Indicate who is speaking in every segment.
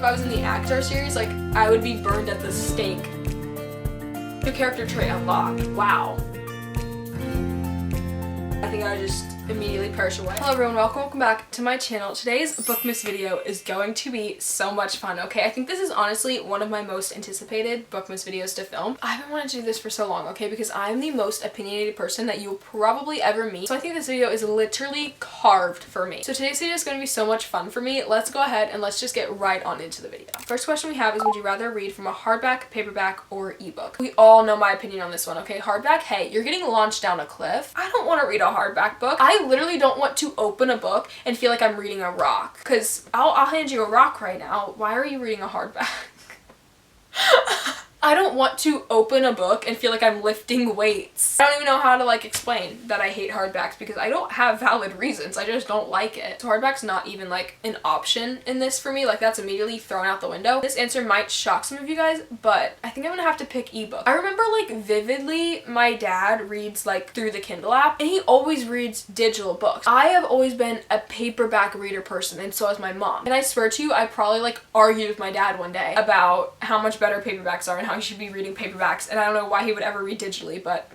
Speaker 1: I was in the Actor series, like, I would be burned at the stake. New character trait unlocked. Wow. I think I just immediately perish away. Hello everyone, welcome back to my channel. Today's Bookmas video is going to be so much fun, okay? I think this is honestly one of my most anticipated Bookmas videos to film. I've been wanting to do this for so long, okay? Because I'm the most opinionated person that you'll probably ever meet. So I think this video is literally carved for me. So today's video is going to be so much fun for me. Let's go ahead and let's just get right on into the video. First question we have is, would you rather read from a hardback, paperback, or ebook? We all know my opinion on this one, okay? Hardback, hey, you're getting launched down a cliff. I don't want to read a hardback book. I literally don't want to open a book and feel like I'm reading a rock, because I'll hand you a rock right now. Why are you reading a hardback? I don't want to open a book and feel like I'm lifting weights. I don't even know how to like explain that I hate hardbacks because I don't have valid reasons. I just don't like it. So hardback's not even like an option in this for me. Like that's immediately thrown out the window. This answer might shock some of you guys, but I think I'm gonna have to pick ebook. I remember like vividly my dad reads like through the Kindle app and he always reads digital books. I have always been a paperback reader person and so has my mom. And I swear to you, I probably like argued with my dad one day about how much better paperbacks are and how he should be reading paperbacks, and I don't know why he would ever read digitally, but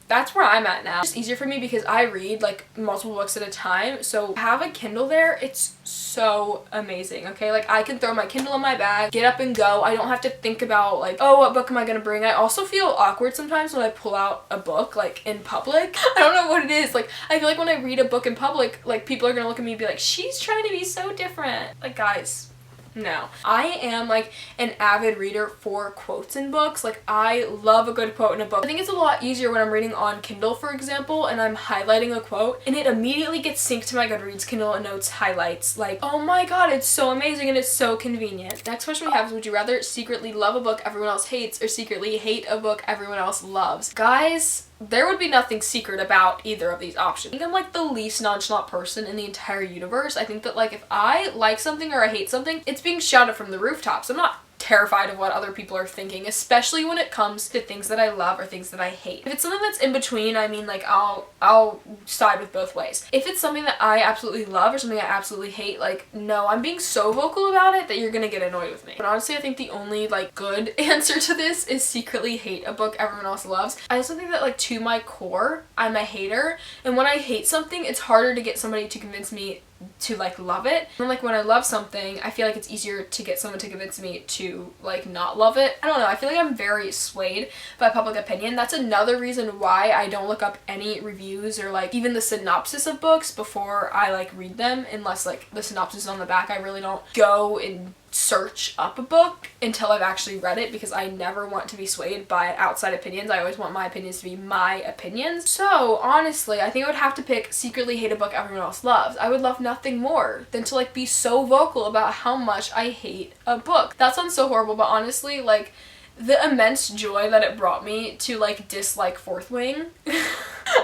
Speaker 1: that's where I'm at now. It's easier for me because I read like multiple books at a time, so have a Kindle there, it's so amazing, okay? Like I can throw my Kindle in my bag, get up and go. I don't have to think about like, oh, what book am I gonna bring? I also feel awkward sometimes when I pull out a book like in public. I don't know what it is. Like I feel like when I read a book in public, like people are gonna look at me and be like, she's trying to be so different. Like guys, no. I am like an avid reader for quotes in books. Like I love a good quote in a book. I think it's a lot easier when I'm reading on Kindle, for example, and I'm highlighting a quote and it immediately gets synced to my Goodreads Kindle and Notes highlights. Like, oh my god, it's so amazing and it's so convenient. Next question we have is, would you rather secretly love a book everyone else hates or secretly hate a book everyone else loves? Guys, there would be nothing secret about either of these options. I think I'm like the least nonchalant person in the entire universe. I think that like if I like something or I hate something, it's being shouted from the rooftops. I'm not terrified of what other people are thinking, especially when it comes to things that I love or things that I hate. If it's something that's in between, I mean, like I'll side with both ways. If it's something that I absolutely love or something I absolutely hate, like no, I'm being so vocal about it that you're gonna get annoyed with me. But honestly, I think the only like good answer to this is secretly hate a book everyone else loves. I also think that like to my core, I'm a hater, and when I hate something, it's harder to get somebody to convince me to like love it. And like when I love something, I feel like it's easier to get someone to convince me to like not love it. I don't know, I feel like I'm very swayed by public opinion. That's another reason why I don't look up any reviews or like even the synopsis of books before I like read them, unless like the synopsis is on the back. I really don't go and search up a book until I've actually read it because I never want to be swayed by outside opinions. I always want my opinions to be my opinions. So honestly, I think I would have to pick secretly hate a book everyone else loves. I would love nothing more than to like be so vocal about how much I hate a book. That sounds so horrible, but honestly, like the immense joy that it brought me to like dislike Fourth Wing.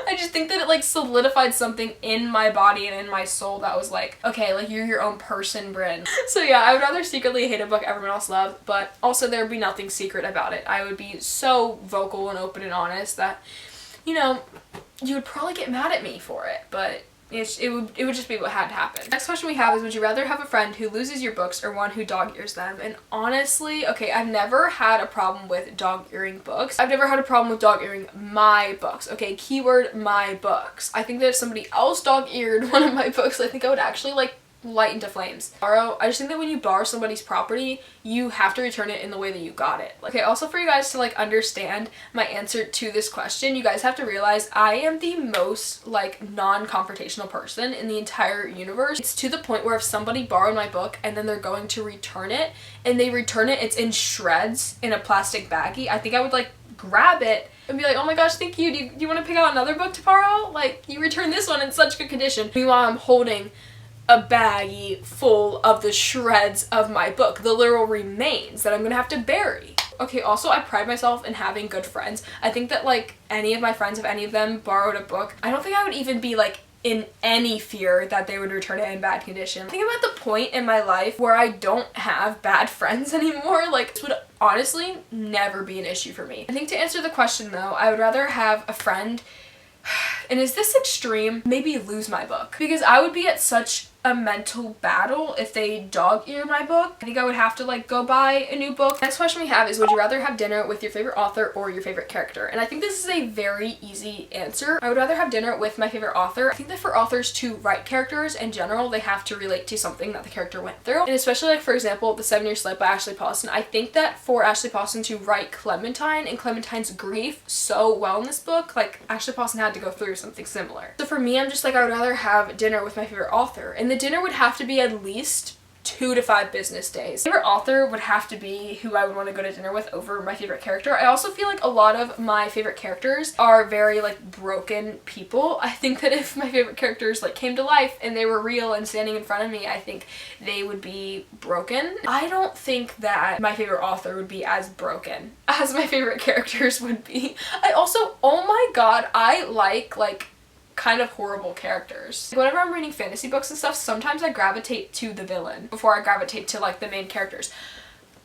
Speaker 1: I just think that it like solidified something in my body and in my soul that was like, okay, like you're your own person, Bryn. So yeah, I would rather secretly hate a book everyone else loved, but also there would be nothing secret about it. I would be so vocal and open and honest that, you know, you would probably get mad at me for it, but it would just be what had to happen. Next question we have is, would you rather have a friend who loses your books or one who dog ears them? And honestly, okay, I've never had a problem with dog earing books. I've never had a problem with dog earing my books. Okay, keyword my books. I think that if somebody else dog eared one of my books, I think I would actually like light into flames. I just think that when you borrow somebody's property, you have to return it in the way that you got it. Okay, also for you guys to like understand my answer to this question, you guys have to realize I am the most like non-confrontational person in the entire universe. It's to the point where if somebody borrowed my book and then they're going to return it and they return it, it's in shreds in a plastic baggie, I think I would like grab it and be like, oh my gosh, thank you. Do you want to pick out another book to borrow? Like, you returned this one in such good condition. Meanwhile, I'm holding a baggie full of the shreds of my book, the literal remains that I'm gonna have to bury. Okay, also I pride myself in having good friends. I think that like any of my friends, if any of them borrowed a book, I don't think I would even be like in any fear that they would return it in bad condition. I think I'm at the point in my life where I don't have bad friends anymore. Like this would honestly never be an issue for me. I think to answer the question though, I would rather have a friend, and is this extreme, maybe lose my book, because I would be at such a mental battle if they dog ear my book. I think I would have to like go buy a new book. Next question we have is, would you rather have dinner with your favorite author or your favorite character? And I think this is a very easy answer. I would rather have dinner with my favorite author. I think that for authors to write characters in general, they have to relate to something that the character went through. And especially like, for example, The 7-Year Slip by Ashley Pawson. I think that for Ashley Pawson to write Clementine and Clementine's grief so well in this book, like Ashley Pawson had to go through something similar. So for me, I'm just like, I would rather have dinner with my favorite author. And the dinner would have to be at least 2 to 5 business days. My favorite author would have to be who I would want to go to dinner with over my favorite character. I also feel like a lot of my favorite characters are very like broken people. I think that if my favorite characters like came to life and they were real and standing in front of me, I think they would be broken. I don't think that my favorite author would be as broken as my favorite characters would be. I also, oh my god, I like kind of horrible characters. Whenever I'm reading fantasy books and stuff, sometimes I gravitate to the villain before I gravitate to like the main characters.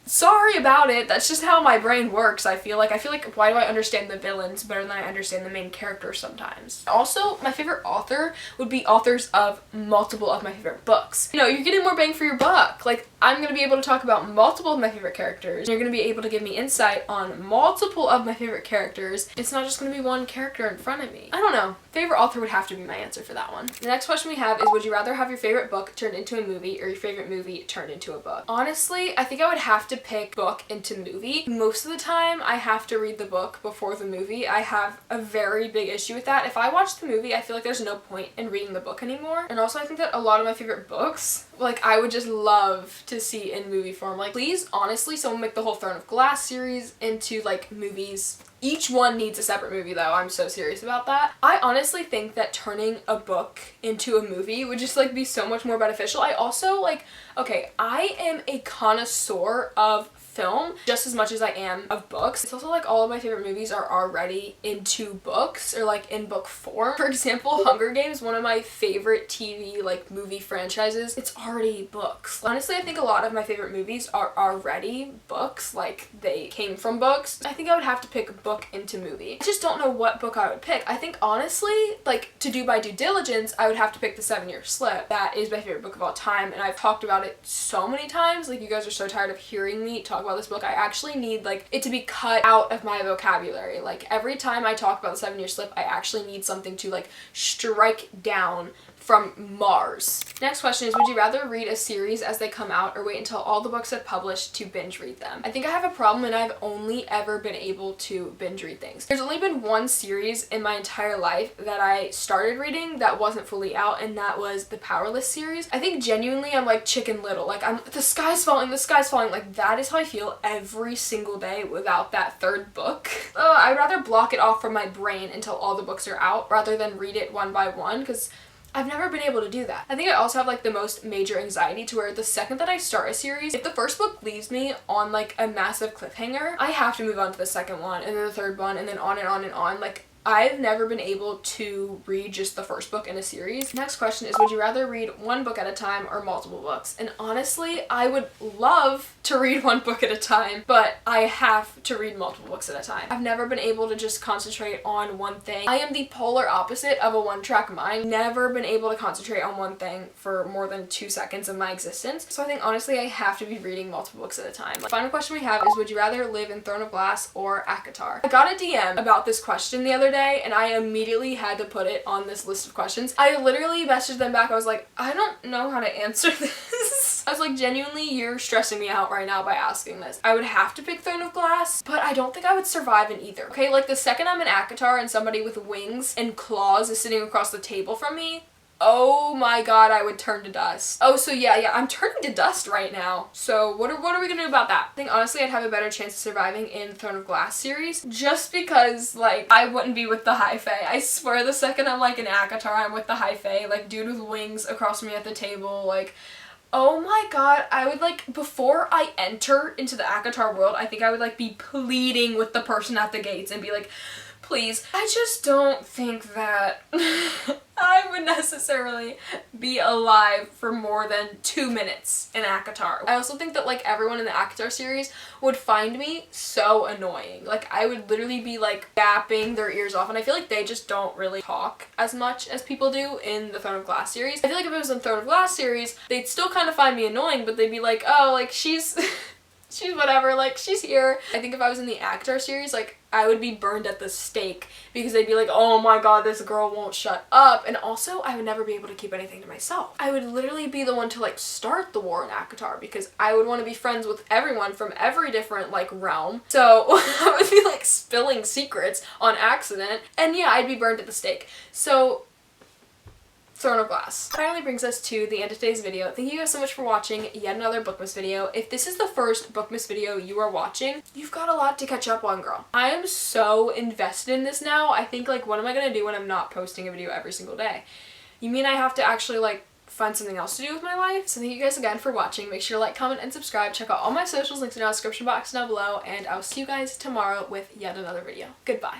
Speaker 1: Sorry about it, that's just how my brain works. I feel like why do I understand the villains better than I understand the main characters sometimes? Also, my favorite author would be authors of multiple of my favorite books. You know, you're getting more bang for your buck. Like, I'm gonna be able to talk about multiple of my favorite characters. You're gonna be able to give me insight on multiple of my favorite characters. It's not just gonna be one character in front of me. I don't know. Favorite author would have to be my answer for that one. The next question we have is, would you rather have your favorite book turned into a movie or your favorite movie turned into a book? Honestly, I think I would have to pick book into movie. Most of the time, I have to read the book before the movie. I have a very big issue with that. If I watch the movie, I feel like there's no point in reading the book anymore. And also, I think that a lot of my favorite books, like, I would just love to see in movie form. Like, please, honestly, someone make the whole Throne of Glass series into, like, movies. Each one needs a separate movie though. I'm so serious about that. I honestly think that turning a book into a movie would just like be so much more beneficial. I also like, okay, I am a connoisseur of film just as much as I am of books. It's also like all of my favorite movies are already into books or like in book form. For example, Hunger Games, one of my favorite TV like movie franchises, it's already books. Honestly, I think a lot of my favorite movies are already books, like they came from books. I think I would have to pick book into movie. I just don't know what book I would pick. I think honestly, like to do my due diligence, I would have to pick The 7-Year Slip. That is my favorite book of all time and I've talked about it so many times. Like you guys are so tired of hearing me talk about this book. I actually need like it to be cut out of my vocabulary. Like every time I talk about The 7-Year Slip, I actually need something to like strike down from Mars. Next question is, would you rather read a series as they come out or wait until all the books have published to binge read them? I think I have a problem and I've only ever been able to binge read things. There's only been one series in my entire life that I started reading that wasn't fully out, and that was the Powerless series. I think genuinely I'm like Chicken Little. Like the sky's falling, the sky's falling. Like that is how I feel every single day without that third book. I'd rather block it off from my brain until all the books are out rather than read it one by one, because I've never been able to do that. I think I also have like the most major anxiety to where the second that I start a series, if the first book leaves me on like a massive cliffhanger, I have to move on to the second one and then the third one and then on and on and on. Like I've never been able to read just the first book in a series. Next question is, would you rather read one book at a time or multiple books? And honestly, I would love to read one book at a time, but I have to read multiple books at a time. I've never been able to just concentrate on one thing. I am the polar opposite of a one-track mind. Never been able to concentrate on one thing for more than 2 seconds of my existence. So I think honestly, I have to be reading multiple books at a time. The final question we have is, would you rather live in Throne of Glass or Akatar? I got a DM about this question the other day and I immediately had to put it on this list of questions. I literally messaged them back. I was like, I don't know how to answer this. I was like, genuinely, you're stressing me out right now by asking this. I would have to pick Throne of Glass, but I don't think I would survive in either. Okay, like the second I'm in Akatar and somebody with wings and claws is sitting across the table from me, oh my god, I would turn to dust. Oh, so yeah, I'm turning to dust right now. So what are we gonna do about that? I think honestly I'd have a better chance of surviving in Throne of Glass series just because like I wouldn't be with the high fae. I swear the second I'm like in Akatar, I'm with the high fae, like dude with wings across from me at the table, like oh my god, I would like, before I enter into the Akatar world, I think I would like be pleading with the person at the gates and be like, please. I just don't think that I would necessarily be alive for more than 2 minutes in ACOTAR. I also think that like everyone in the ACOTAR series would find me so annoying. Like I would literally be like gapping their ears off, and I feel like they just don't really talk as much as people do in the Throne of Glass series. I feel like if it was in Throne of Glass series, they'd still kind of find me annoying, but they'd be like, oh, like she's she's whatever, like she's here. I think if I was in the ACOTAR series, like I would be burned at the stake because they'd be like, oh my god, this girl won't shut up. And also I would never be able to keep anything to myself. I would literally be the one to like start the war in ACOTAR because I would want to be friends with everyone from every different like realm. So I would be like spilling secrets on accident, and yeah, I'd be burned at the stake. So Throne of Glass finally brings us to the end of today's video. Thank you guys so much for watching yet another bookmas video. If this is the first bookmas video you are watching, you've got a lot to catch up on, girl. I am so invested in this now. I think like, what am I gonna do when I'm not posting a video every single day? You mean I have to actually like find something else to do with my life? So thank you guys again for watching. Make sure to like, comment, and subscribe. Check out all my socials, links in the description box down below, and I'll see you guys tomorrow with yet another video. Goodbye.